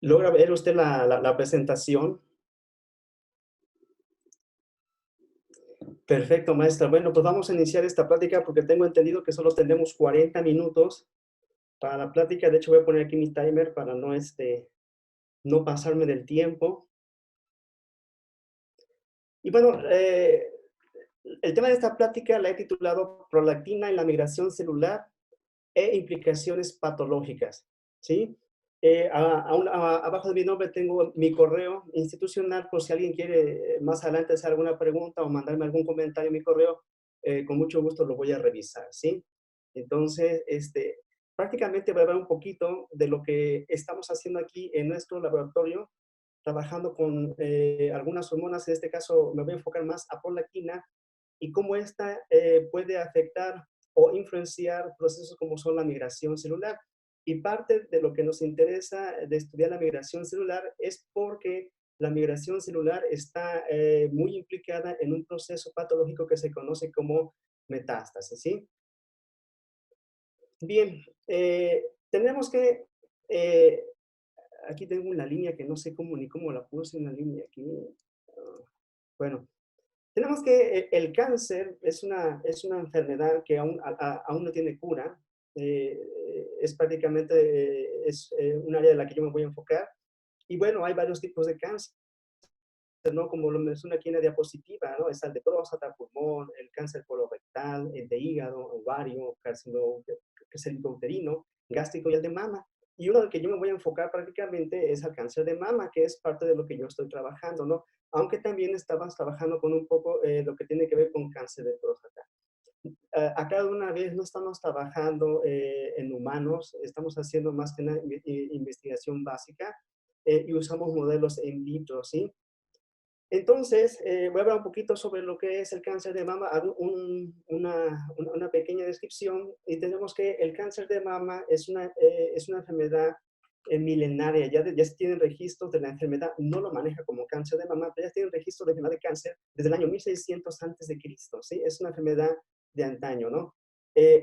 ¿Logra ver usted la presentación? Perfecto, maestra. Bueno, pues vamos a iniciar esta plática porque tengo entendido que solo tenemos 40 minutos para la plática. De hecho, voy a poner aquí mi timer para no pasarme del tiempo. Y bueno, el tema de esta plática la he titulado Prolactina en la migración celular e implicaciones patológicas, ¿sí? Abajo de mi nombre tengo mi correo institucional por si alguien quiere más adelante hacer alguna pregunta o mandarme algún comentario en mi correo, con mucho gusto lo voy a revisar, ¿sí? Entonces, prácticamente voy a hablar un poquito de lo que estamos haciendo aquí en nuestro laboratorio, trabajando con algunas hormonas. En este caso me voy a enfocar más a prolactina y cómo esta puede afectar o influenciar procesos como son la migración celular. Y parte de lo que nos interesa de estudiar la migración celular es porque la migración celular está muy implicada en un proceso patológico que se conoce como metástasis, ¿sí? Bien, tenemos que, eh, aquí tengo una línea que no sé cómo ni cómo la puse, una línea aquí. Ah, bueno, tenemos que el cáncer es una enfermedad que aún no tiene cura. Es prácticamente un área de la que yo me voy a enfocar. Y bueno, hay varios tipos de cáncer, ¿no? Como lo menciono aquí en la diapositiva, ¿no? Está el de próstata, pulmón, el cáncer colorectal, el de hígado, ovario, carcinoma, que es el uterino, gástrico y el de mama. Y uno del que yo me voy a enfocar prácticamente es el cáncer de mama, que es parte de lo que yo estoy trabajando, ¿no? Aunque también estabas trabajando con un poco lo que tiene que ver con cáncer de próstata. Acá de una vez no estamos trabajando en humanos, estamos haciendo más que una investigación básica y usamos modelos in vitro, ¿sí? Entonces, voy a hablar un poquito sobre lo que es el cáncer de mama, hago una pequeña descripción y tenemos que el cáncer de mama es una enfermedad milenaria, ya se tienen registros de la enfermedad, no lo maneja como cáncer de mama, pero ya se tienen registros de enfermedad de cáncer desde el año 1600 antes de Cristo, ¿sí? Es una enfermedad de antaño, ¿no?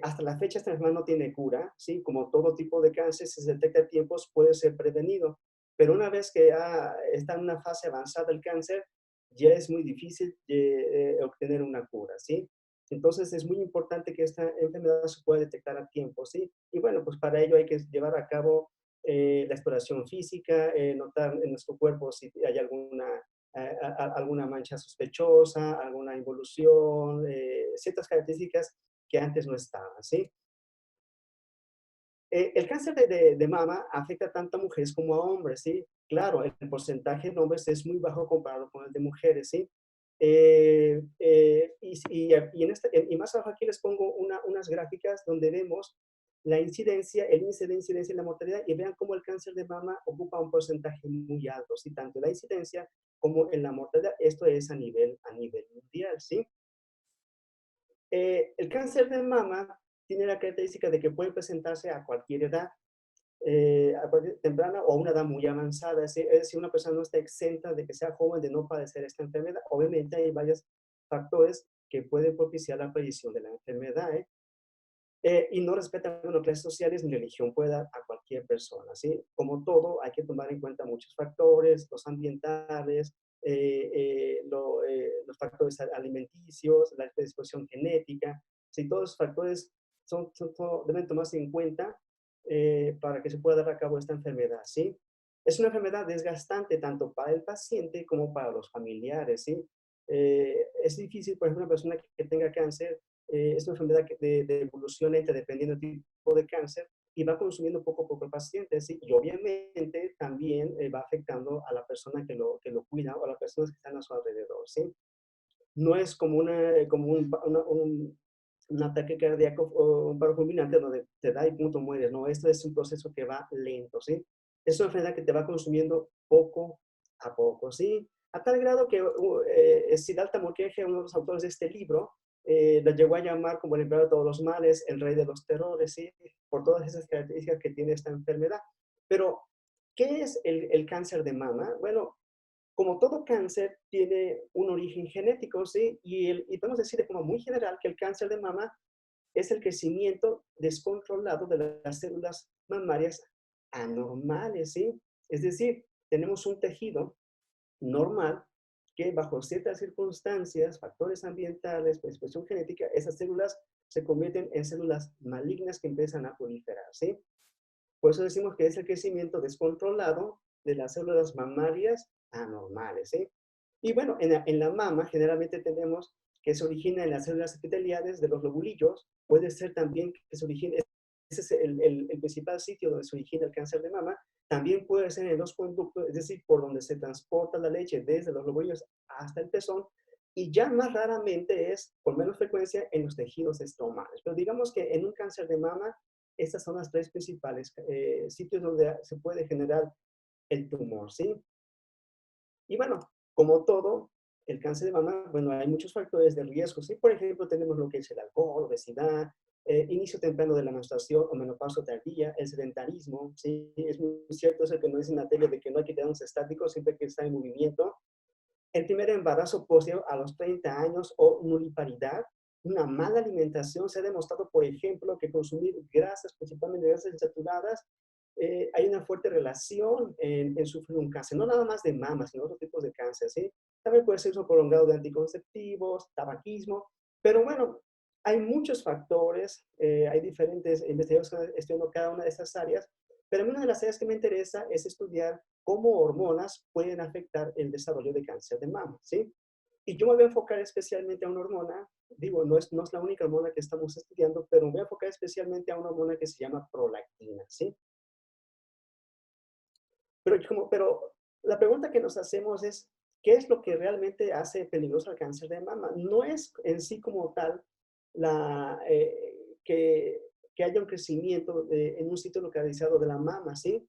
Hasta la fecha esta enfermedad no tiene cura, ¿sí? Como todo tipo de cáncer, si se detecta a tiempos puede ser prevenido, pero una vez que ya está en una fase avanzada el cáncer, ya es muy difícil obtener una cura, ¿sí? Entonces es muy importante que esta enfermedad se pueda detectar a tiempo, ¿sí? Y bueno, pues para ello hay que llevar a cabo la exploración física, notar en nuestro cuerpo si hay alguna mancha sospechosa, alguna involución, ciertas características que antes no estaban, ¿sí? El cáncer de mama afecta tanto a mujeres como a hombres, ¿sí? Claro, el porcentaje en hombres es muy bajo comparado con el de mujeres, ¿sí? Y más abajo aquí les pongo unas gráficas donde vemos la incidencia, el índice de incidencia y la mortalidad, y vean cómo el cáncer de mama ocupa un porcentaje muy alto, ¿sí? Tanto en la incidencia como en la mortalidad. Esto es a nivel mundial, ¿sí? El cáncer de mama tiene la característica de que puede presentarse a cualquier edad, a cualquier temprana o a una edad muy avanzada. Es decir, una persona no está exenta de que sea joven de no padecer esta enfermedad. Obviamente hay varios factores que pueden propiciar la aparición de la enfermedad, ¿eh? Y no respetan, bueno, clases sociales ni religión, puede dar a cualquier persona, ¿sí? Como todo, hay que tomar en cuenta muchos factores, los ambientales, los factores alimenticios, la predisposición genética, ¿sí? Todos esos factores deben tomarse en cuenta para que se pueda dar a cabo esta enfermedad, ¿sí? Es una enfermedad desgastante tanto para el paciente como para los familiares, ¿sí? Es difícil, por ejemplo, una persona que tenga cáncer, es una enfermedad de evolución lenta dependiendo del tipo de cáncer y va consumiendo poco a poco el paciente, ¿sí? Y obviamente también va afectando a la persona que lo cuida o a las personas que están a su alrededor, ¿sí? No es como, un ataque cardíaco o un paro fulminante donde te da y punto mueres, ¿no? Esto es un proceso que va lento, ¿sí? Es una enfermedad que te va consumiendo poco a poco, ¿sí? A tal grado que Siddhartha Mukherjee, uno de los autores de este libro, lo llegó a llamar como el emperador de todos los males, el rey de los terrores, ¿sí? Por todas esas características que tiene esta enfermedad. Pero, ¿qué es el cáncer de mama? Bueno, como todo cáncer, tiene un origen genético, ¿sí? Y podemos decir de forma muy general que el cáncer de mama es el crecimiento descontrolado de las células mamarias anormales, ¿sí? Es decir, tenemos un tejido normal que bajo ciertas circunstancias, factores ambientales, expresión genética, esas células se convierten en células malignas que empiezan a proliferar, ¿sí? Por eso decimos que es el crecimiento descontrolado de las células mamarias anormales, ¿sí? Y bueno, en la mama generalmente tenemos que se origina en las células epiteliales de los lobulillos, puede ser también que se origine, ese es el principal sitio donde se origina el cáncer de mama, también puede ser en los conductos, es decir, por donde se transporta la leche desde los lobulillos hasta el pezón, y ya más raramente es, con menos frecuencia, en los tejidos estomacales. Pero digamos que en un cáncer de mama, estas son las tres principales sitios donde se puede generar el tumor, ¿sí? Y bueno, como todo, el cáncer de mama, bueno, hay muchos factores de riesgo, ¿sí? Por ejemplo, tenemos lo que es el alcohol, obesidad, inicio temprano de la menstruación o menopausia tardía, el sedentarismo, ¿sí? Es muy cierto eso que nos dice Natalia de que no hay que quedarnos estáticos, siempre hay que estar en movimiento. El primer embarazo posterior a los 30 años o nuliparidad, una mala alimentación. Se ha demostrado, por ejemplo, que consumir grasas, principalmente grasas insaturadas, hay una fuerte relación en sufrir un cáncer, no nada más de mama, sino otros tipos de cáncer, ¿sí? También puede ser uso prolongado de anticonceptivos, tabaquismo, pero bueno, hay muchos factores, hay diferentes investigadores que están estudiando cada una de estas áreas, pero una de las áreas que me interesa es estudiar cómo hormonas pueden afectar el desarrollo de cáncer de mama, ¿sí? Y yo me voy a enfocar especialmente a una hormona, digo, no es la única hormona que estamos estudiando, pero me voy a enfocar especialmente a una hormona que se llama prolactina, ¿sí? Pero la pregunta que nos hacemos es, ¿qué es lo que realmente hace peligroso el cáncer de mama? No es en sí como tal la, que haya un crecimiento en un sitio localizado de la mama, ¿sí?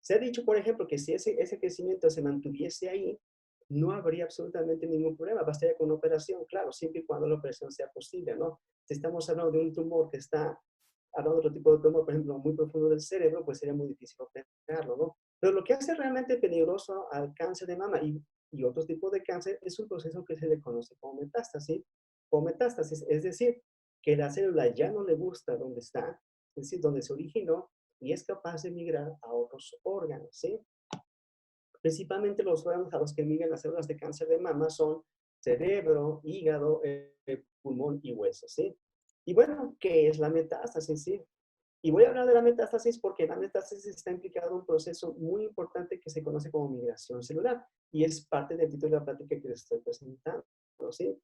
Se ha dicho, por ejemplo, que si ese crecimiento se mantuviese ahí, no habría absolutamente ningún problema, bastaría con una operación, claro, siempre y cuando la operación sea posible, ¿no? Si estamos hablando de un tumor que está, hablando de otro tipo de tumor, por ejemplo, muy profundo del cerebro, pues sería muy difícil operarlo, ¿no? Pero lo que hace realmente peligroso al cáncer de mama y otros tipos de cáncer es un proceso que se le conoce como metástasis, o metástasis, es decir, que la célula ya no le gusta donde está, es decir, donde se originó, y es capaz de migrar a otros órganos, ¿sí? Principalmente los órganos a los que migran las células de cáncer de mama son cerebro, hígado, pulmón y huesos, ¿sí? Y bueno, ¿qué es la metástasis, sí? Y voy a hablar de la metástasis porque la metástasis está implicada en un proceso muy importante que se conoce como migración celular y es parte del título de la plática que les estoy presentando, ¿sí?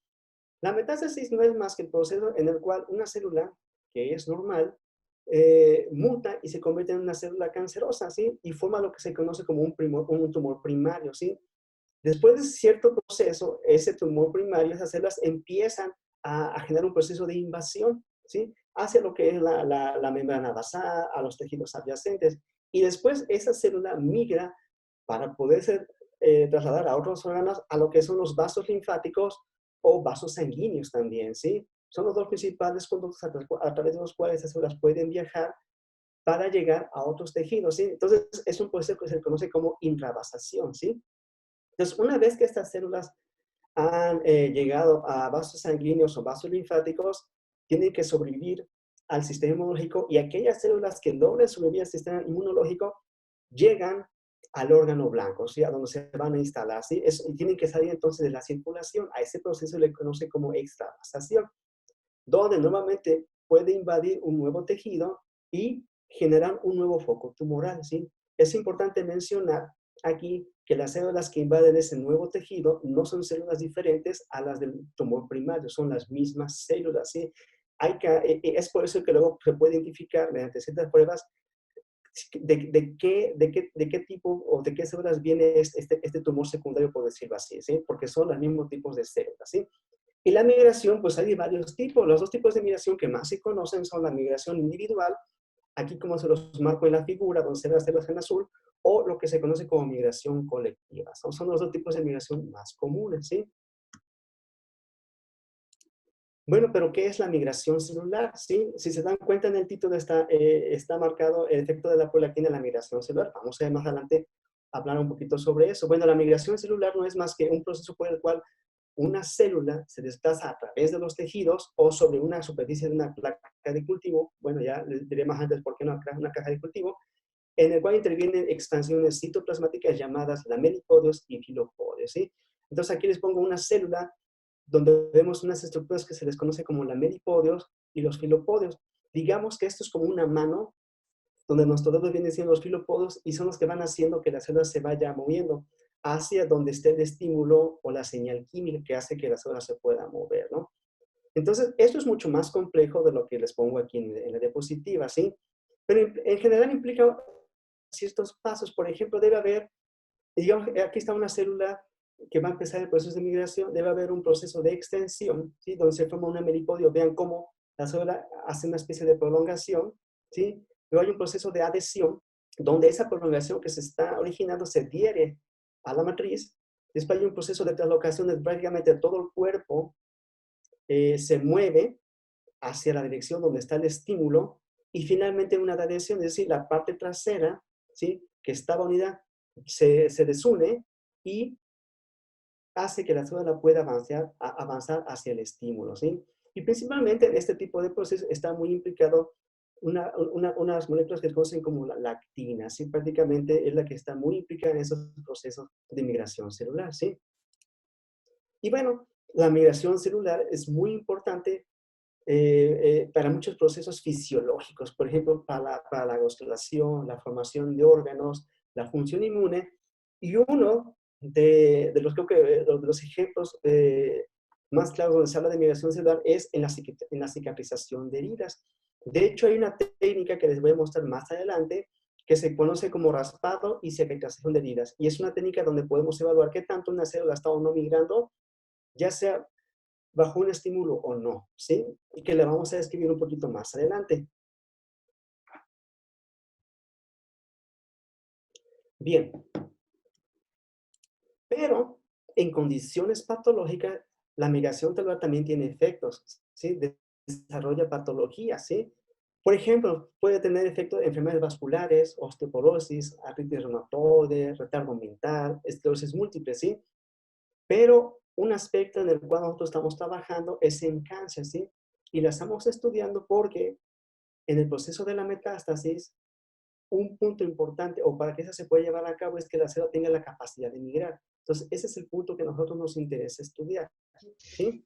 La metástasis no es más que el proceso en el cual una célula que es normal muta y se convierte en una célula cancerosa, ¿sí? Y forma lo que se conoce como un tumor primario, ¿sí? Después de cierto proceso, ese tumor primario, esas células empiezan a generar un proceso de invasión, ¿sí? Hacia lo que es la membrana basal, a los tejidos adyacentes. Y después esa célula migra para poderse trasladar a otros órganos, a lo que son los vasos linfáticos o vasos sanguíneos también, ¿sí? Son los dos principales conductos a través de los cuales esas células pueden viajar para llegar a otros tejidos, ¿sí? Entonces, es un proceso que se conoce como intravasación, ¿sí? Entonces, una vez que estas células han llegado a vasos sanguíneos o vasos linfáticos, tienen que sobrevivir al sistema inmunológico y aquellas células que logren sobrevivir al sistema inmunológico llegan al órgano blanco, ¿sí? A donde se van a instalar, ¿sí? Y tienen que salir entonces de la circulación. A ese proceso le conoce como extravasación, donde normalmente puede invadir un nuevo tejido y generar un nuevo foco tumoral, ¿sí? Es importante mencionar aquí que las células que invaden ese nuevo tejido no son células diferentes a las del tumor primario, son las mismas células, ¿sí? Es por eso que luego se puede identificar mediante ciertas pruebas de qué tipo o de qué células viene este tumor secundario, por decirlo así, ¿sí? Porque son los mismos tipos de células, ¿sí? Y la migración, pues hay de varios tipos. Los dos tipos de migración que más se conocen son la migración individual, aquí como se los marco en la figura, donde se ve las células en azul, o lo que se conoce como migración colectiva. Son los dos tipos de migración más comunes, ¿sí? Bueno, pero ¿qué es la migración celular? ¿Sí? Si se dan cuenta en el título está marcado el efecto de la prolactina en la migración celular. Vamos a ver más adelante hablar un poquito sobre eso. Bueno, la migración celular no es más que un proceso por el cual una célula se desplaza a través de los tejidos o sobre una superficie de una placa de cultivo. Bueno, ya les diré más antes por qué una caja de cultivo. en el cual intervienen expansiones citoplasmáticas llamadas lamellipodios y filopodios, ¿sí? Entonces aquí les pongo una célula donde vemos unas estructuras que se les conoce como lamellipodios y los filopodios. Digamos que esto es como una mano donde nuestros dedos vienen siendo los filopodios y son los que van haciendo que la célula se vaya moviendo hacia donde esté el estímulo o la señal química que hace que la célula se pueda mover, ¿no? Entonces, esto es mucho más complejo de lo que les pongo aquí en la diapositiva, ¿sí? Pero en general implica ciertos pasos. Por ejemplo, debe haber, digamos, aquí está una célula que va a empezar el proceso de migración, debe haber un proceso de extensión, ¿sí? Donde se forma un melipodio. Vean cómo la célula hace una especie de prolongación, ¿sí? Luego hay un proceso de adhesión, donde esa prolongación que se está originando se adhiere a la matriz. Después hay un proceso de translocación de prácticamente todo el cuerpo, se mueve hacia la dirección donde está el estímulo y finalmente una adhesión, es decir, la parte trasera, ¿sí? Que estaba unida, se desune y hace que la célula pueda avanzar hacia el estímulo, ¿sí? Y principalmente en este tipo de procesos está muy implicado unas moléculas que se conocen como la lactina, ¿sí? Prácticamente es la que está muy implicada en esos procesos de migración celular, ¿sí? Y bueno, la migración celular es muy importante para muchos procesos fisiológicos, por ejemplo, para la vasculación, la formación de órganos, la función inmune, y uno de los, creo que, de los ejemplos más claros donde se habla de migración celular es en la cicatrización de heridas. De hecho, hay una técnica que les voy a mostrar más adelante que se conoce como raspado y cicatrización de heridas, y es una técnica donde podemos evaluar qué tanto una célula está o no migrando, ya sea bajo un estímulo o no, ¿sí? Y que le vamos a describir un poquito más adelante. Bien, pero en condiciones patológicas, la migración celular también tiene efectos, ¿sí? Desarrolla patologías, ¿sí? Por ejemplo, puede tener efectos de enfermedades vasculares, osteoporosis, artritis reumatoide, retardo mental, esclerosis múltiple, ¿sí? Pero un aspecto en el cual nosotros estamos trabajando es en cáncer, ¿sí? Y la estamos estudiando porque en el proceso de la metástasis, un punto importante, o para que eso se pueda llevar a cabo, es que la célula tenga la capacidad de migrar. Entonces, ese es el punto que a nosotros nos interesa estudiar, ¿sí?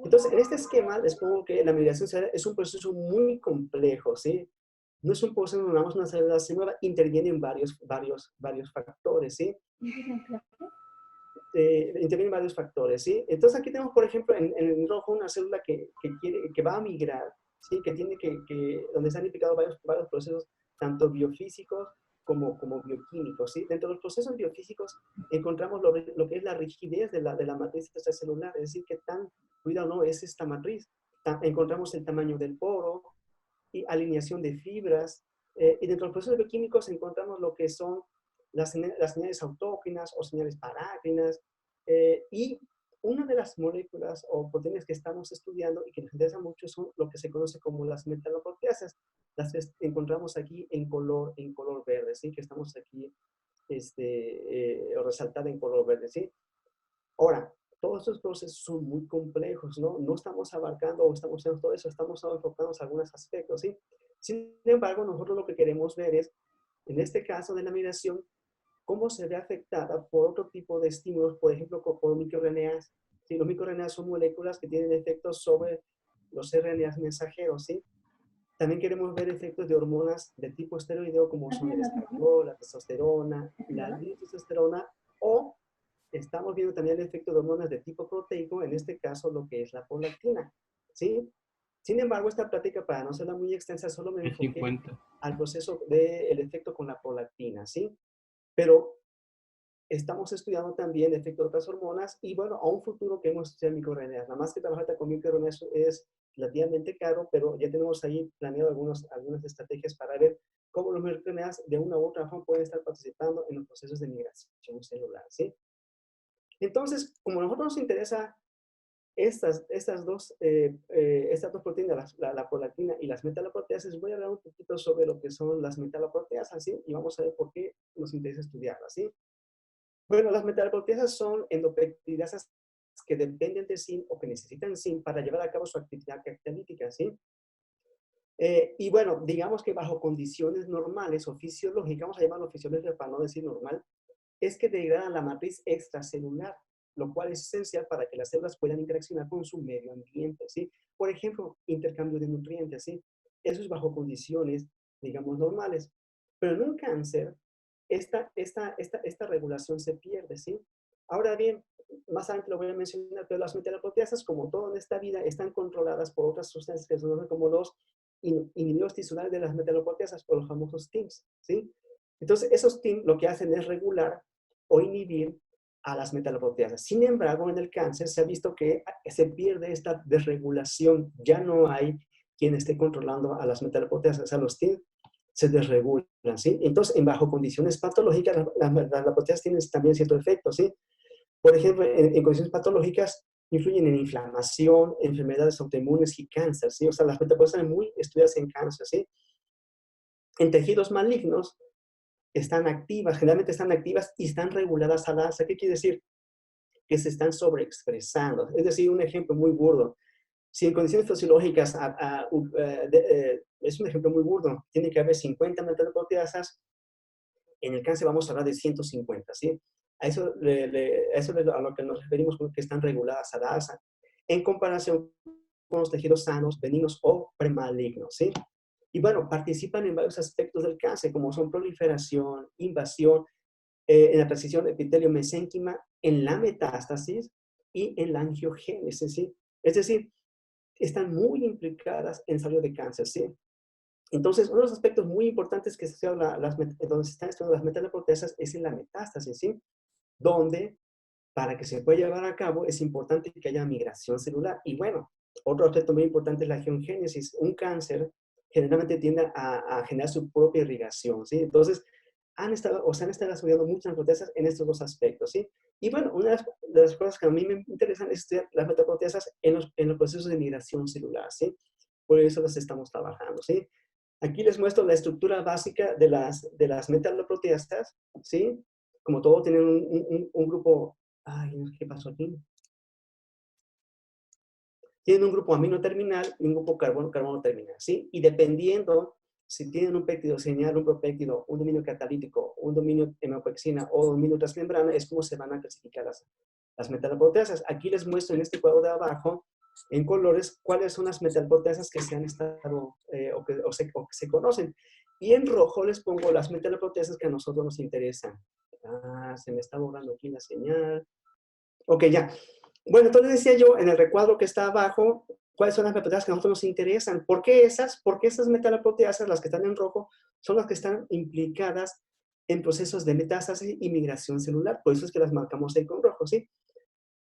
Entonces, en este esquema les pongo que la migración celular es un proceso muy complejo, ¿sí? No es un proceso donde una célula se mueva, intervienen varios factores, ¿sí? Intervienen varios factores, ¿sí? Entonces, aquí tenemos, por ejemplo, en rojo una célula que va a migrar, ¿sí? Que tiene donde se han implicado varios procesos, tanto biofísicos como bioquímicos, ¿sí? Dentro de los procesos biofísicos encontramos lo que es la rigidez de la matriz extracelular, es decir, qué tan fluida o no es esta matriz. Encontramos el tamaño del poro y alineación de fibras, y dentro de los procesos bioquímicos encontramos lo que son las señales autócrinas o señales parácrinas, y una de las moléculas o proteínas que estamos estudiando y que nos interesa mucho son lo que se conoce como las metaloproteasas. Las que encontramos aquí en color verde, ¿sí? Que estamos aquí resaltada en color verde, ¿sí? Ahora, todos estos procesos son muy complejos, ¿no? No estamos abarcando o estamos haciendo todo eso, estamos solo enfocados en algunos aspectos, ¿sí? Sin embargo, nosotros lo que queremos ver es, en este caso de la migración, cómo se ve afectada por otro tipo de estímulos, por ejemplo, por microRNAs. ¿Sí? Los microRNAs son moléculas que tienen efectos sobre los RNAs mensajeros, ¿sí? También queremos ver efectos de hormonas de tipo esteroideo, como son el estradiol, la testosterona, la testosterona, o estamos viendo también el efecto de hormonas de tipo proteico, en este caso lo que es la prolactina, ¿sí? Sin embargo, esta plática, para no serla muy extensa, solo me El enfoqué 50. al proceso del efecto con la prolactina, ¿sí? Pero estamos estudiando también el efecto de otras hormonas y bueno, a un futuro queremos estudiar microRNAs. Nada más que trabajar con microRNAs es relativamente caro, pero ya tenemos ahí planeado algunas estrategias para ver cómo los microRNAs de una u otra forma pueden estar participando en los procesos de migración celular, ¿sí? Entonces, como a nosotros nos interesa estas dos proteínas, la prolactina y las metaloproteasas, voy a hablar un poquito sobre lo que son las metaloproteasas, ¿sí? Y vamos a ver por qué nos interesa estudiarlas, ¿sí? Bueno, las metaloproteasas son endopeptidasas que dependen de zinc o que necesitan zinc para llevar a cabo su actividad catalítica, ¿sí? Y bueno, digamos que bajo condiciones normales o fisiológicas, vamos a llamarlo fisiológica para no decir normal, es que degrada la matriz extracelular, lo cual es esencial para que las células puedan interaccionar con su medio ambiente, ¿sí? Por ejemplo, intercambio de nutrientes, ¿sí? Eso es bajo condiciones, digamos, normales. Pero en un cáncer, esta regulación se pierde, ¿sí? Ahora bien, más adelante lo voy a mencionar, pero las metaloproteasas, como todo en esta vida, están controladas por otras sustancias que son como los inhibidores tisulares de las metaloproteasas, por los famosos TIMs, ¿sí? Entonces, esos TIMs lo que hacen es regular o inhibir a las metaloproteasas. Sin embargo, en el cáncer se ha visto que se pierde esta desregulación. Ya no hay quien esté controlando a las metaloproteasas, a los TIM se desregulan, ¿sí? Entonces, en bajo condiciones patológicas, las metaloproteasas tienen también cierto efecto, ¿sí? Por ejemplo, en condiciones patológicas influyen en inflamación, enfermedades autoinmunes y cáncer, ¿sí? O sea, las metaloproteasas están muy estudiadas en cáncer, ¿sí? En tejidos malignos están activas, generalmente están activas y están reguladas al alza. ¿Qué quiere decir? Que se están sobreexpresando. Es decir, un ejemplo muy burdo. Si en condiciones fisiológicas es un ejemplo muy burdo, tiene que haber 50 metaloproteasas, en el cáncer vamos a hablar de 150, ¿sí? A eso es a lo que nos referimos con que están reguladas a la alza, en comparación con los tejidos sanos, benignos o premalignos, ¿sí? Y bueno, participan en varios aspectos del cáncer, como son proliferación, invasión, en la transición epitelio-mesénquima, en la metástasis y en la angiogénesis, ¿sí? Es decir, están muy implicadas en desarrollo de cáncer, ¿sí? Entonces, uno de los aspectos muy importantes que se habla, donde se están estudiando las metaloproteasas es en la metástasis, ¿sí? Donde, para que se pueda llevar a cabo, es importante que haya migración celular. Y bueno, otro aspecto muy importante es la angiogénesis. Un cáncer generalmente tiende a generar su propia irrigación, ¿sí? Entonces, se han estado estudiando muchas proteasas en estos dos aspectos, ¿sí? Y bueno, una de las cosas que a mí me interesan es estudiar las metaproteasas en los procesos de migración celular, ¿sí? Por eso las estamos trabajando, ¿sí? Aquí les muestro la estructura básica de las metaloproteasas, ¿sí? Como todo, tienen un grupo, ay, ¿qué pasó aquí? Tienen un grupo amino terminal y un grupo carbono terminal, ¿sí? Y dependiendo si tienen un péptido señal, un propéptido, un dominio catalítico, un dominio hemopexina o dominio transmembrana, es como se van a clasificar las metaloproteasas. Aquí les muestro en este cuadro de abajo, en colores, cuáles son las metaloproteasas que se han estado, o que se conocen. Y en rojo les pongo las metaloproteasas que a nosotros nos interesan. Se me está borrando aquí la señal. Ok, ya. Bueno, entonces decía yo en el recuadro que está abajo, cuáles son las metaloproteasas que a nosotros nos interesan. ¿Por qué esas? Porque esas metaloproteasas, las que están en rojo, son las que están implicadas en procesos de metástasis y migración celular. Por eso es que las marcamos ahí con rojo, ¿sí?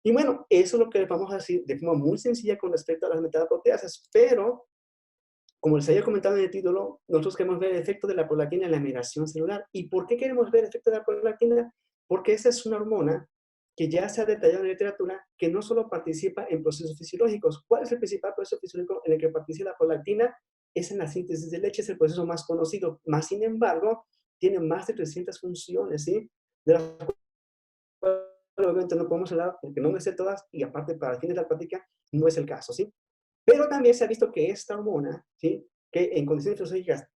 Y bueno, eso es lo que vamos a decir de forma muy sencilla con respecto a las metaloproteasas. Pero, como les había comentado en el título, nosotros queremos ver el efecto de la prolactina en la migración celular. ¿Y por qué queremos ver el efecto de la prolactina? Porque esa es una hormona que ya se ha detallado en la literatura que no solo participa en procesos fisiológicos. ¿Cuál es el principal proceso fisiológico en el que participa la prolactina? Es en la síntesis de leche, es el proceso más conocido. Más sin embargo, tiene más de 300 funciones, ¿sí? De las cuales obviamente no podemos hablar porque no me sé todas y aparte para fines de la práctica no es el caso, ¿sí? Pero también se ha visto que esta hormona, ¿sí? Que en condiciones fisiológicas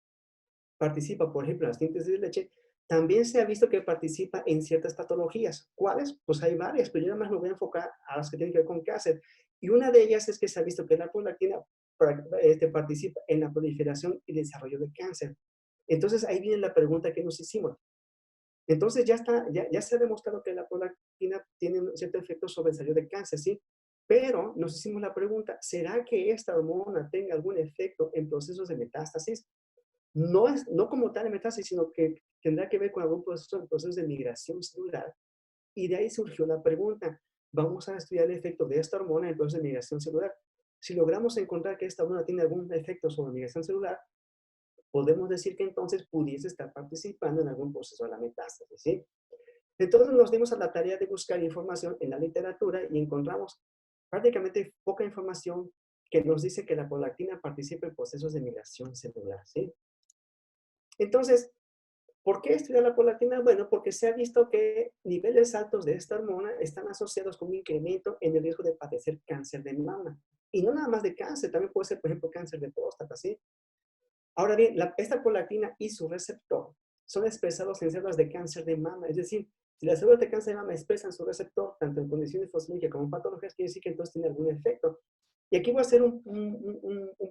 participa, por ejemplo, en la síntesis de leche, también se ha visto que participa en ciertas patologías. ¿Cuáles? Pues hay varias, pero yo nada más me voy a enfocar a las que tienen que ver con cáncer. Y una de ellas es que se ha visto que la prolactina participa en la proliferación y desarrollo de cáncer. Entonces ahí viene la pregunta que nos hicimos. Entonces ya se ha demostrado que la prolactina tiene un cierto efecto sobre el desarrollo de cáncer, ¿sí? Pero nos hicimos la pregunta, ¿será que esta hormona tenga algún efecto en procesos de metástasis? No como tal en metástasis, sino que tendrá que ver con algún proceso de migración celular. Y de ahí surgió la pregunta, vamos a estudiar el efecto de esta hormona en el proceso de migración celular. Si logramos encontrar que esta hormona tiene algún efecto sobre migración celular, podemos decir que entonces pudiese estar participando en algún proceso de la metástasis, ¿sí? Entonces nos dimos a la tarea de buscar información en la literatura y encontramos prácticamente poca información que nos dice que la prolactina participa en procesos de migración celular, ¿sí? Entonces, ¿por qué estudiar la prolactina? Bueno, porque se ha visto que niveles altos de esta hormona están asociados con un incremento en el riesgo de padecer cáncer de mama. Y no nada más de cáncer, también puede ser, por ejemplo, cáncer de próstata, ¿sí? Ahora bien, esta prolactina y su receptor son expresados en células de cáncer de mama. Es decir, si las células de cáncer de mama expresan su receptor, tanto en condiciones fosfolípicas como en patologías, quiere decir que entonces tiene algún efecto. Y aquí voy a hacer un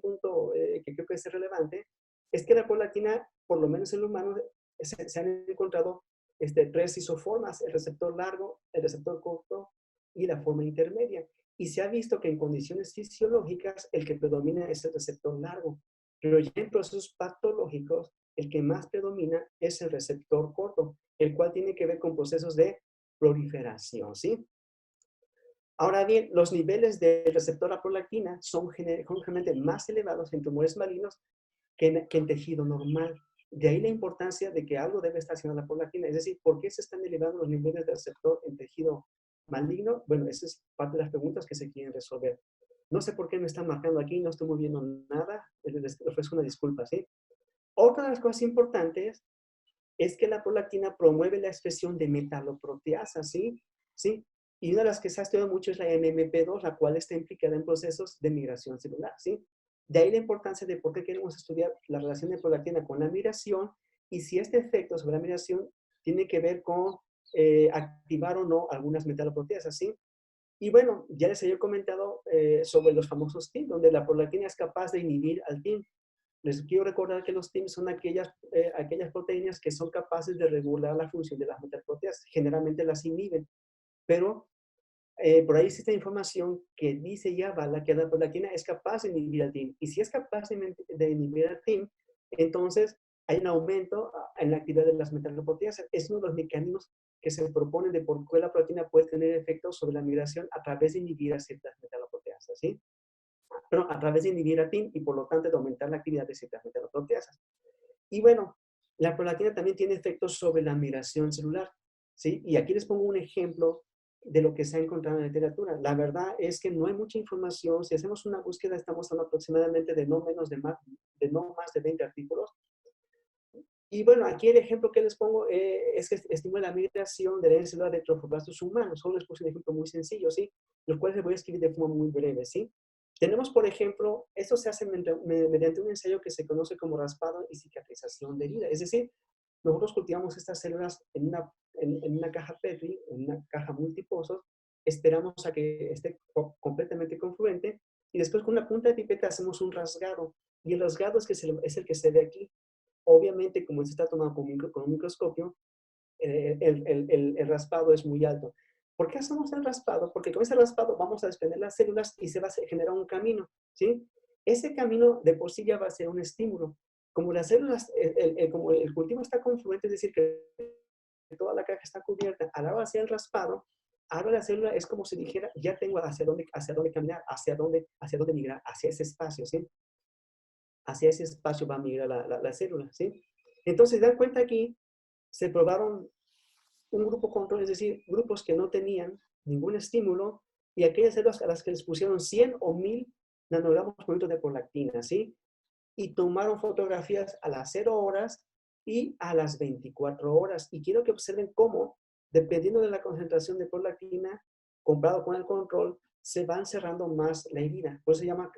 punto que creo que es relevante, es que la prolactina, por lo menos en el humano, se han encontrado tres isoformas, el receptor largo, el receptor corto y la forma intermedia. Y se ha visto que en condiciones fisiológicas el que predomina es el receptor largo, pero ya en procesos patológicos el que más predomina es el receptor corto, el cual tiene que ver con procesos de proliferación, ¿sí? Ahora bien, los niveles del receptor a prolactina son generalmente más elevados en tumores malignos que en tejido normal. De ahí la importancia de que algo debe estar haciendo la prolactina. Es decir, ¿por qué se están elevando los niveles de receptor en tejido maligno? Bueno, esa es parte de las preguntas que se quieren resolver. No sé por qué me están marcando aquí, no estoy moviendo nada, les ofrezco una disculpa, ¿sí? Otra de las cosas importantes es que la prolactina promueve la expresión de metaloproteasas, ¿sí? ¿Sí? Y una de las que se ha estudiado mucho es la MMP2, la cual está implicada en procesos de migración celular, ¿sí? De ahí la importancia de por qué queremos estudiar la relación de prolactina con la migración y si este efecto sobre la migración tiene que ver con activar o no algunas metaloproteasas, ¿sí? Y bueno, ya les había comentado sobre los famosos TIM, donde la prolactina es capaz de inhibir al TIM. Les quiero recordar que los TIM son aquellas proteínas que son capaces de regular la función de las metaloproteasas. Generalmente las inhiben, pero por ahí existe información que dice y avala que la prolactina es capaz de inhibir al TIM. Y si es capaz de inhibir al TIM, entonces hay un aumento en la actividad de las metaloproteasas. Es uno de los mecanismos que se proponen de por qué la proteína puede tener efectos sobre la migración a través de inhibir a ciertas metaloproteasas, ¿sí? Pero a través de inhibir a TIM y por lo tanto de aumentar la actividad de ciertas metaloproteasas. Y bueno, la prolactina también tiene efectos sobre la migración celular, ¿sí? Y aquí les pongo un ejemplo de lo que se ha encontrado en la literatura. La verdad es que no hay mucha información. Si hacemos una búsqueda, estamos hablando aproximadamente de no más de 20 artículos. Y bueno, aquí el ejemplo que les pongo es que estimula la migración de la célula de trofoblastos humanos. Solo les puse un ejemplo muy sencillo, ¿sí? Los cuales les voy a escribir de forma muy breve, ¿sí? Tenemos, por ejemplo, esto se hace mediante un ensayo que se conoce como raspado y cicatrización de herida. Es decir, nosotros cultivamos estas células en una caja Petri, en una caja multipozos, esperamos a que esté completamente confluente y después con una punta de pipeta hacemos un rasgado. Y el rasgado es el que se ve aquí. Obviamente, como se está tomando con un microscopio, el raspado es muy alto. ¿Por qué hacemos el raspado? Porque con ese raspado vamos a desprender las células y se va a generar un camino, ¿sí? Ese camino de por sí ya va a ser un estímulo. Como las células, como el cultivo está confluente, es decir, que toda la caja está cubierta, a la hora de hacer el raspado, ahora la célula es como si dijera, ya tengo hacia dónde caminar, hacia dónde migrar, hacia ese espacio, ¿sí? Hacia ese espacio va a migrar la célula, ¿sí? Entonces, dan cuenta aquí, se probaron un grupo control, es decir, grupos que no tenían ningún estímulo y aquellas células a las que les pusieron 100 o 1000 nanogramos por litro de prolactina, ¿sí? Y tomaron fotografías a las 0 horas y a las 24 horas. Y quiero que observen cómo, dependiendo de la concentración de prolactina, comparado con el control, se van cerrando más la herida. Por eso se llama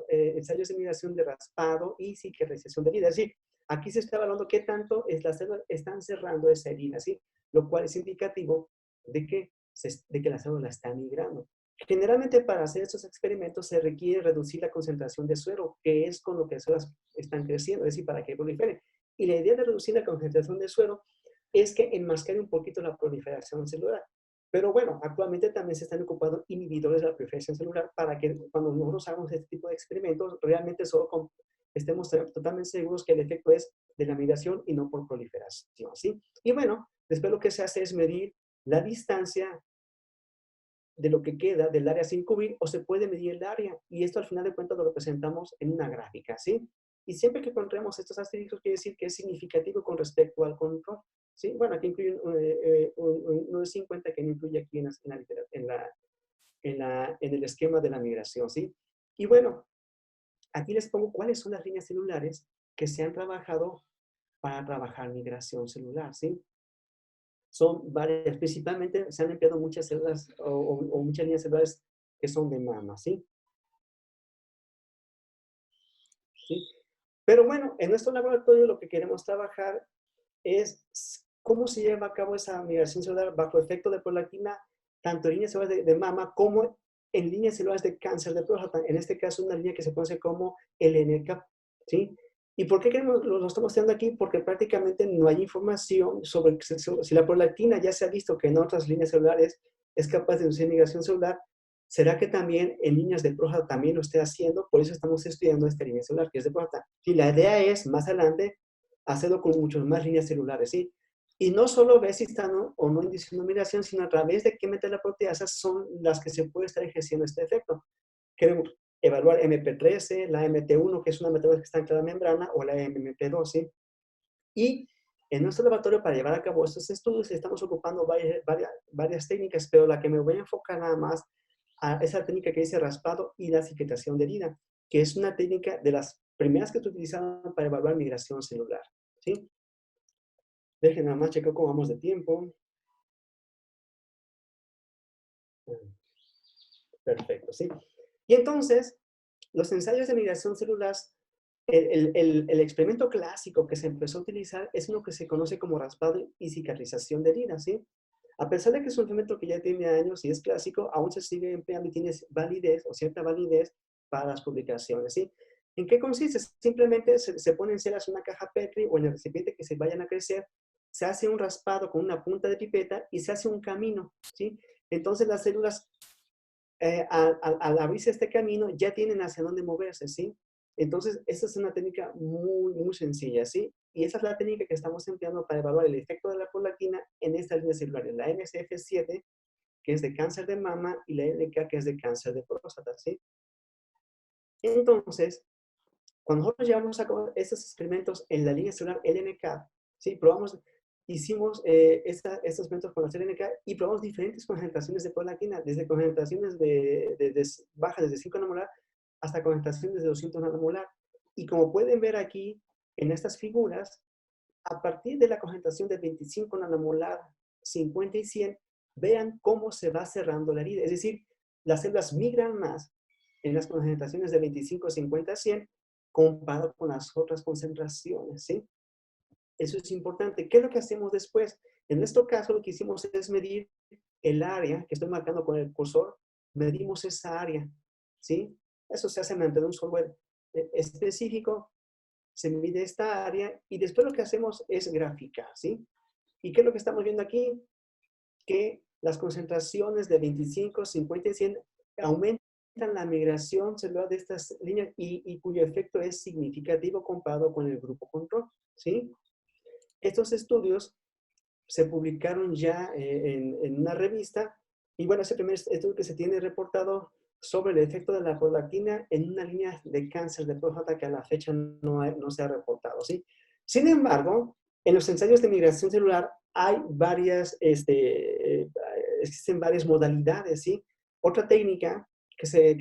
ensayos de migración de raspado y cicatrización de herida. Es decir, aquí se está evaluando qué tanto las células están cerrando esa herida, ¿sí? Lo cual es indicativo de que la célula está migrando. Generalmente para hacer estos experimentos se requiere reducir la concentración de suero, que es con lo que las células están creciendo, es decir, para que proliferen. Y la idea de reducir la concentración de suero es que enmascare un poquito la proliferación celular. Pero bueno, actualmente también se están ocupando inhibidores de la proliferación celular para que cuando nosotros hagamos este tipo de experimentos, realmente estemos totalmente seguros que el efecto es de la migración y no por proliferación, ¿sí? Y bueno, después lo que se hace es medir la distancia de lo que queda del área sin cubrir o se puede medir el área y esto al final de cuentas lo representamos en una gráfica, ¿sí? Y siempre que encontremos estos asteriscos quiere decir que es significativo con respecto al control, ¿sí? Bueno, aquí incluye uno de 50 que no incluye aquí en el esquema de la migración, ¿sí? Y bueno, aquí les pongo cuáles son las líneas celulares que se han trabajado para trabajar migración celular, ¿sí? Son varias, principalmente se han empleado muchas células o muchas líneas celulares que son de mama, ¿sí? ¿Sí? Pero bueno, en nuestro laboratorio lo que queremos trabajar es cómo se lleva a cabo esa migración celular bajo efecto de prolactina, tanto en líneas celulares de mama como en líneas celulares de cáncer de próstata. En este caso, una línea que se conoce como LNCAP, ¿sí? ¿Y por qué lo estamos estudiando aquí? Porque prácticamente no hay información sobre si la prolactina ya se ha visto que en otras líneas celulares es capaz de inducir migración celular. ¿Será que también en líneas de próstata también lo esté haciendo? Por eso estamos estudiando esta línea celular que es de próstata. Y la idea es, más adelante, hacerlo con muchas más líneas celulares, ¿sí? Y no solo ver si están o no induciendo migración, sino a través de qué metalaproteasas son las que se puede estar ejerciendo este efecto. Queremos evaluar MP13, la MT1, que es una metabólica que está anclada a la membrana, o la MMP2, ¿sí? Y en nuestro laboratorio, para llevar a cabo estos estudios, estamos ocupando varias técnicas, pero la que me voy a enfocar nada más a esa técnica que dice raspado y la cicatrización de herida, que es una técnica de las primeras que se utilizaban para evaluar migración celular, ¿sí? Dejen nada más checar cómo vamos de tiempo. Perfecto, ¿sí? Y entonces, los ensayos de migración celular, el experimento clásico que se empezó a utilizar es uno que se conoce como raspado y cicatrización de heridas, ¿sí? A pesar de que es un instrumento que ya tiene años y es clásico, aún se sigue empleando y tiene validez o cierta validez para las publicaciones, ¿sí? ¿En qué consiste? Simplemente se ponen ceras en una caja Petri o en el recipiente que se vayan a crecer, se hace un raspado con una punta de pipeta y se hace un camino, ¿sí? Entonces las células al abrirse este camino, ya tienen hacia dónde moverse, ¿sí? Entonces, esa es una técnica muy, muy sencilla, ¿sí? Y esa es la técnica que estamos empleando para evaluar el efecto de la prolactina en estas líneas celulares, la MSF7, que es de cáncer de mama, y la LK, que es de cáncer de próstata, ¿sí? Entonces, cuando nosotros llevamos a cabo estos experimentos en la línea celular LNK, ¿sí? Hicimos estos experimentos con la LNK y probamos diferentes concentraciones de prolactina, desde concentraciones bajas desde 5 nanomolar hasta concentraciones de 200 nanomolar. Y como pueden ver aquí en estas figuras, a partir de la concentración de 25 nanomolar, 50 y 100, vean cómo se va cerrando la herida. Es decir, las células migran más en las concentraciones de 25, 50, 100 comparado con las otras concentraciones, ¿sí? Eso es importante. ¿Qué es lo que hacemos después? En nuestro caso, lo que hicimos es medir el área que estoy marcando con el cursor. Medimos esa área, ¿sí? Eso se hace mediante un software específico. Se mide esta área y después lo que hacemos es graficar, ¿sí? ¿Y qué es lo que estamos viendo aquí? Que las concentraciones de 25, 50 y 100 aumentan la migración celular de estas líneas y cuyo efecto es significativo comparado con el grupo control, ¿sí? Estos estudios se publicaron ya en una revista y bueno, ese primer estudio que se tiene reportado sobre el efecto de la prolactina en una línea de cáncer de próstata que a la fecha no se ha reportado, ¿sí? Sin embargo, en los ensayos de migración celular hay existen varias modalidades, ¿sí? Otra técnica que se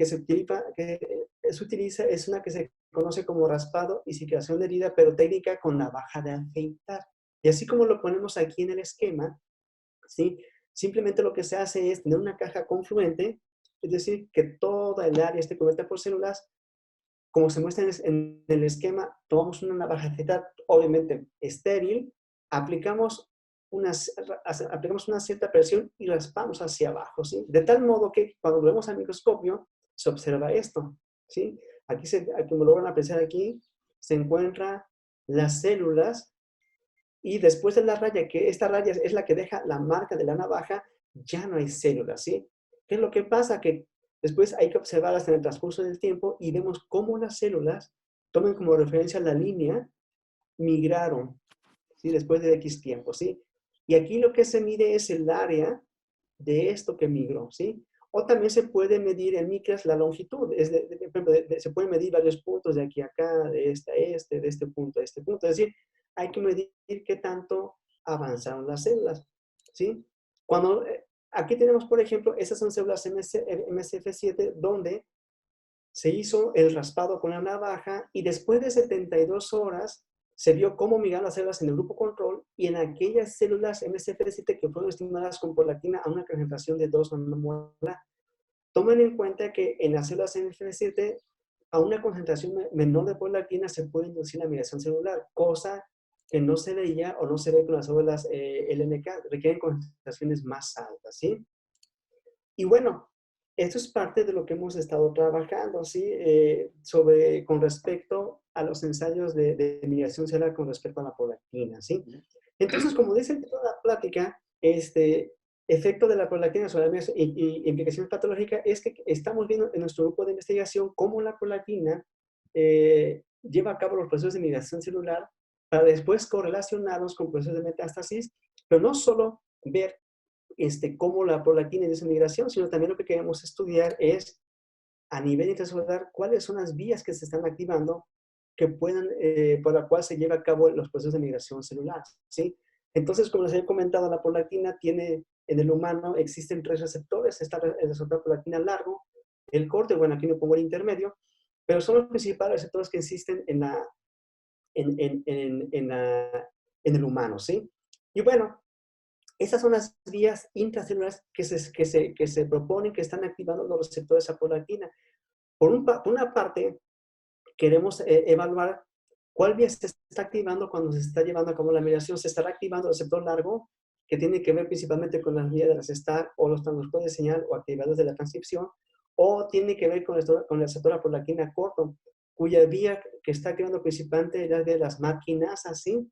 utiliza es una que se conoce como raspado y cicatrización de herida, pero técnica con navaja de afeitar. Y así como lo ponemos aquí en el esquema, ¿sí? Simplemente lo que se hace es tener una caja confluente, es decir, que toda el área esté cubierta por células. Como se muestra en el esquema, tomamos una navaja de afeitar, obviamente estéril, aplicamos aplicamos una cierta presión y raspamos hacia abajo, ¿sí? De tal modo que cuando lo vemos al microscopio, se observa esto, ¿sí? Como lo van a apreciar aquí, se encuentran las células y después de la raya, que esta raya es la que deja la marca de la navaja, ya no hay células, ¿sí? ¿Qué es lo que pasa? Que después hay que observarlas en el transcurso del tiempo y vemos cómo las células toman como referencia la línea, migraron, ¿sí? Después de X tiempo, ¿sí? Y aquí lo que se mide es el área de esto que migró, ¿sí? O también se puede medir en micras la longitud, se pueden medir varios puntos de aquí a acá, de este a este, de este punto a este punto. Es decir, hay que medir qué tanto avanzaron las células, ¿sí? Aquí tenemos, por ejemplo, esas son células MSF7 donde se hizo el raspado con la navaja y después de 72 horas se vio cómo migraron las células en el grupo control y en aquellas células MSF7 que fueron estimuladas con prolactina a una concentración de 2 nanomolar. Tomen en cuenta que en las células MSF7 a una concentración menor de prolactina se puede inducir la migración celular, cosa que no se veía o no se ve con las células LNK, requieren concentraciones más altas, ¿sí? Y bueno, esto es parte de lo que hemos estado trabajando, ¿sí? Con respecto a los ensayos de migración celular con respecto a la prolactina, ¿sí? Entonces, como dice en toda la plática, efecto de la prolactina sobre la migración y implicaciones patológicas es que estamos viendo en nuestro grupo de investigación cómo la prolactina lleva a cabo los procesos de migración celular para después correlacionarlos con procesos de metástasis, pero no solo ver cómo la prolactina induce migración, sino también lo que queremos estudiar es a nivel intracelular cuáles son las vías que se están activando que puedan, por la cual se lleva a cabo los procesos de migración celular, ¿sí? Entonces, como les había comentado, la prolactina tiene, en el humano existen 3 receptores, está el receptor prolactina largo, el corto, bueno, aquí no pongo el intermedio, pero son los principales receptores que existen en el humano, ¿sí? Y bueno, esas son las vías intracelulares que se proponen, que están activando los receptores a prolactina. Por una parte, queremos evaluar cuál vía se está activando cuando se está llevando a cabo la migración. Se estará activando el receptor largo, que tiene que ver principalmente con las vías de las STAR o los transductores de señal o activadores de la transcripción, o tiene que ver con el receptor a prolactina corto, cuya vía que está activando principalmente es la de las máquinas, así.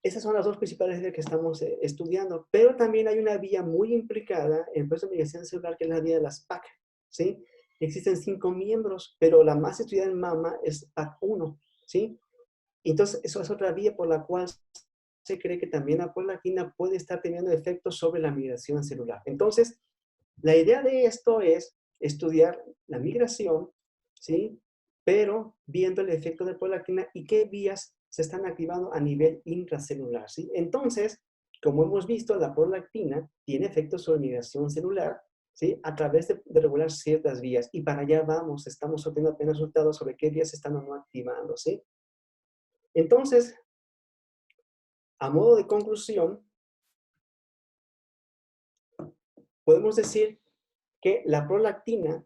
Esas son las dos principales vías que estamos estudiando, pero también hay una vía muy implicada en el proceso de migración celular, que es la vía de las PAC, ¿sí? Existen 5 miembros, pero la más estudiada en mama es PAC1, ¿sí? Entonces, eso es otra vía por la cual se cree que también la prolactina puede estar teniendo efectos sobre la migración celular. Entonces, la idea de esto es estudiar la migración, ¿sí? Pero viendo el efecto de prolactina y qué vías se están activando a nivel intracelular, ¿sí? Entonces, como hemos visto, la prolactina tiene efectos sobre migración celular, ¿sí? A través de regular ciertas vías. Y para allá vamos, estamos obteniendo apenas resultados sobre qué vías se están o no activando, ¿sí? Entonces, a modo de conclusión, podemos decir que la prolactina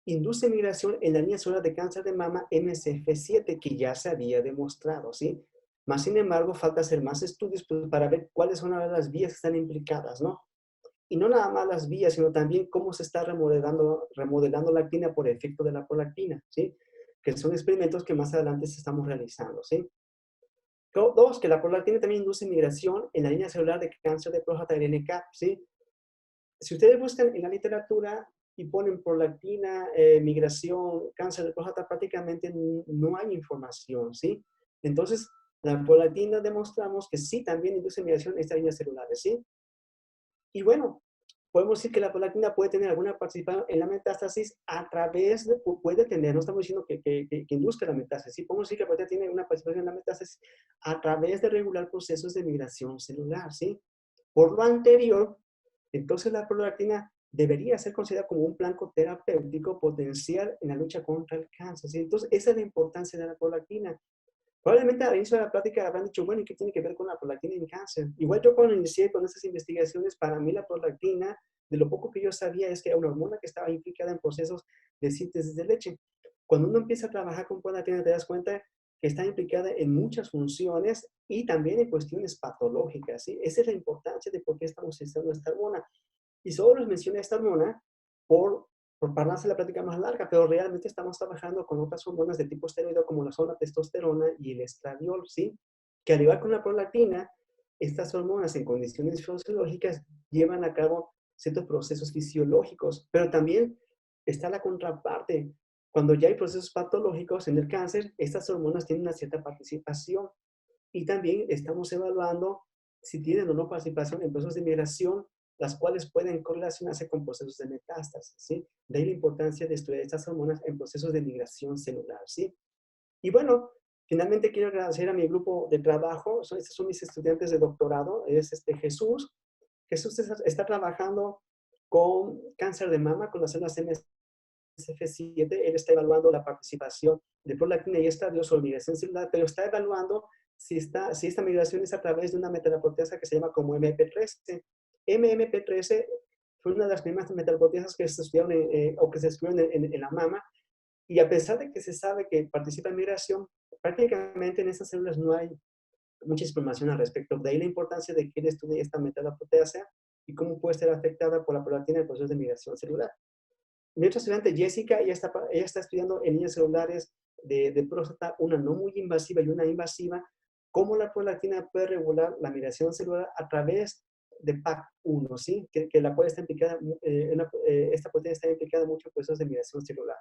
induce migración en la línea celular de cáncer de mama MCF7, que ya se había demostrado, ¿sí? Más sin embargo, falta hacer más estudios pues, para ver cuáles son ahora las vías que están implicadas, ¿no? Y no nada más las vías, sino también cómo se está remodelando la actina por efecto de la prolactina, ¿sí? Que son experimentos que más adelante estamos realizando, ¿sí? Dos, que la prolactina también induce migración en la línea celular de cáncer de próstata RNK, ¿sí? Si ustedes buscan en la literatura y ponen prolactina, migración, cáncer de próstata, prácticamente no hay información, ¿sí? Entonces, la prolactina demostramos que sí también induce migración en estas líneas celulares, ¿sí? Y bueno, podemos decir que la prolactina puede tener alguna participación en la metástasis a través de, puede tener, no estamos diciendo que induzca la metástasis, ¿sí? Podemos decir que la prolactina tiene una participación en la metástasis a través de regular procesos de migración celular, ¿sí? Por lo anterior, entonces la prolactina debería ser considerada como un blanco terapéutico potencial en la lucha contra el cáncer, ¿sí? Entonces, esa es la importancia de la prolactina. Probablemente al inicio de la plática habrán dicho, bueno, ¿y qué tiene que ver con la prolactina en cáncer? Igual yo cuando inicié con estas investigaciones, para mí la prolactina, de lo poco que yo sabía, es que era una hormona que estaba implicada en procesos de síntesis de leche. Cuando uno empieza a trabajar con prolactina, te das cuenta que está implicada en muchas funciones y también en cuestiones patológicas, ¿sí? Esa es la importancia de por qué estamos utilizando esta hormona. Y solo les mencioné esta hormona por, por pararse la plática más larga, pero realmente estamos trabajando con otras hormonas de tipo esteroide como la son la testosterona y el estradiol, ¿sí? Que al igual con la prolactina, estas hormonas en condiciones fisiológicas llevan a cabo ciertos procesos fisiológicos, pero también está la contraparte. Cuando ya hay procesos patológicos en el cáncer, estas hormonas tienen una cierta participación y también estamos evaluando si tienen o no participación en procesos de migración, las cuales pueden correlacionarse con procesos de metástasis, ¿sí? De ahí la importancia de estudiar estas hormonas en procesos de migración celular, ¿sí? Y bueno, finalmente quiero agradecer a mi grupo de trabajo, estos son mis estudiantes de doctorado, es Jesús. Jesús está trabajando con cáncer de mama, con las células MSF7, él está evaluando la participación de prolactina y estradiol sobre migración celular, pero está evaluando si esta migración es a través de una metalaproteasa que se llama como MP13. MMP13 Fue una de las primeras metalproteasas que se estudiaron o que se descubrieron en la mama. Y a pesar de que se sabe que participa en migración, prácticamente en estas células no hay mucha información al respecto. De ahí la importancia de que él estudie esta metaloproteasa y cómo puede ser afectada por la prolactina en el proceso de migración celular. Mi otra estudiante, Jessica, ella está estudiando en líneas celulares de próstata, una no muy invasiva y una invasiva, cómo la prolactina puede regular la migración celular a través de PAC1, ¿sí? Que la puede estar implicada, esta proteína está implicada mucho en procesos de migración celular.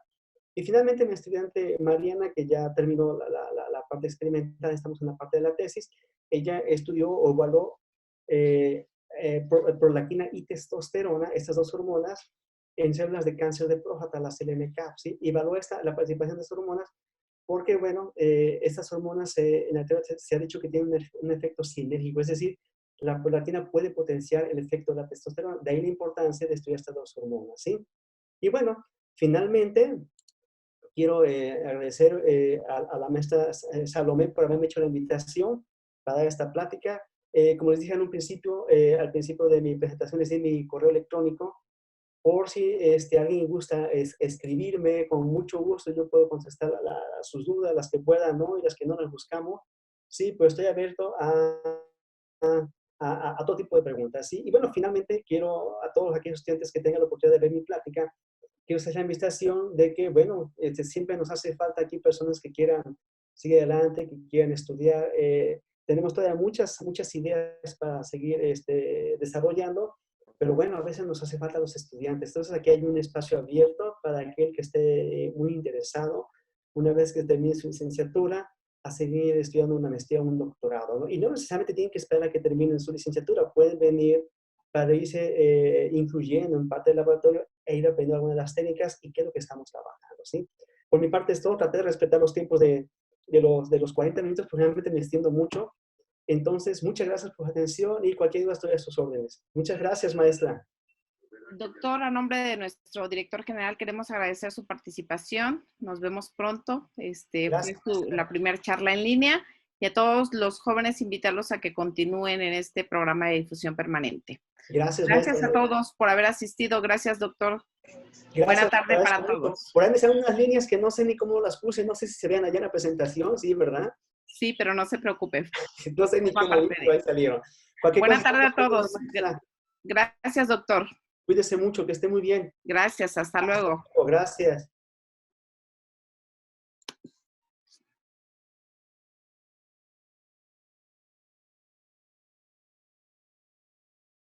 Y finalmente mi estudiante Mariana, que ya terminó la parte experimental, estamos en la parte de la tesis, ella estudió o evaluó prolactina y testosterona, estas dos hormonas, en células de cáncer de próstata, las LMCAP, ¿sí? Y evaluó la participación de estas hormonas porque, bueno, estas hormonas en la teoría se ha dicho que tienen un efecto sinérgico, es decir, la prolactina puede potenciar el efecto de la testosterona, de ahí la importancia de estudiar estas dos hormonas, ¿sí? Y bueno, finalmente, quiero agradecer a la maestra Salomé por haberme hecho la invitación para dar esta plática. Como les dije en un principio, al principio de mi presentación, les di mi correo electrónico, por si alguien gusta escribirme, con mucho gusto yo puedo contestar a sus dudas, las que puedan, ¿no? Y las que no las buscamos. Sí, pues estoy abierto a todo tipo de preguntas, ¿sí? Y bueno, finalmente quiero a todos aquellos estudiantes que tengan la oportunidad de ver mi plática, quiero hacer la invitación de que, bueno, siempre nos hace falta aquí personas que quieran seguir adelante, que quieran estudiar. Tenemos todavía muchas ideas para seguir desarrollando, pero bueno, a veces nos hace falta los estudiantes. Entonces aquí hay un espacio abierto para aquel que esté muy interesado, una vez que termine su licenciatura, a seguir estudiando una maestría o un doctorado, ¿no? Y no necesariamente tienen que esperar a que terminen su licenciatura, pueden venir para irse incluyendo en parte del laboratorio e ir aprendiendo algunas de las técnicas y qué es lo que estamos trabajando, ¿sí? Por mi parte es todo, traté de respetar los tiempos de los 40 minutos, porque realmente me extiendo mucho. Entonces, muchas gracias por su atención y cualquier duda estoy a sus órdenes. Muchas gracias, maestra. Doctor, a nombre de nuestro director general queremos agradecer su participación. Nos vemos pronto. Gracias. Fue la primera charla en línea y a todos los jóvenes invitarlos a que continúen en este programa de difusión permanente. Gracias, Gracias maestra. a todos por haber asistido. Gracias, doctor. Gracias, Buena tarde para todos. Por ahí me salen unas líneas que no sé ni cómo las puse, no sé si se vean allá en la presentación, sí, ¿verdad? Sí, pero no se preocupe. No sé ni cómo ahí salieron. Buena tarde a todos. Gracias, doctor. Cuídese mucho, que esté muy bien. Gracias, hasta luego. Gracias.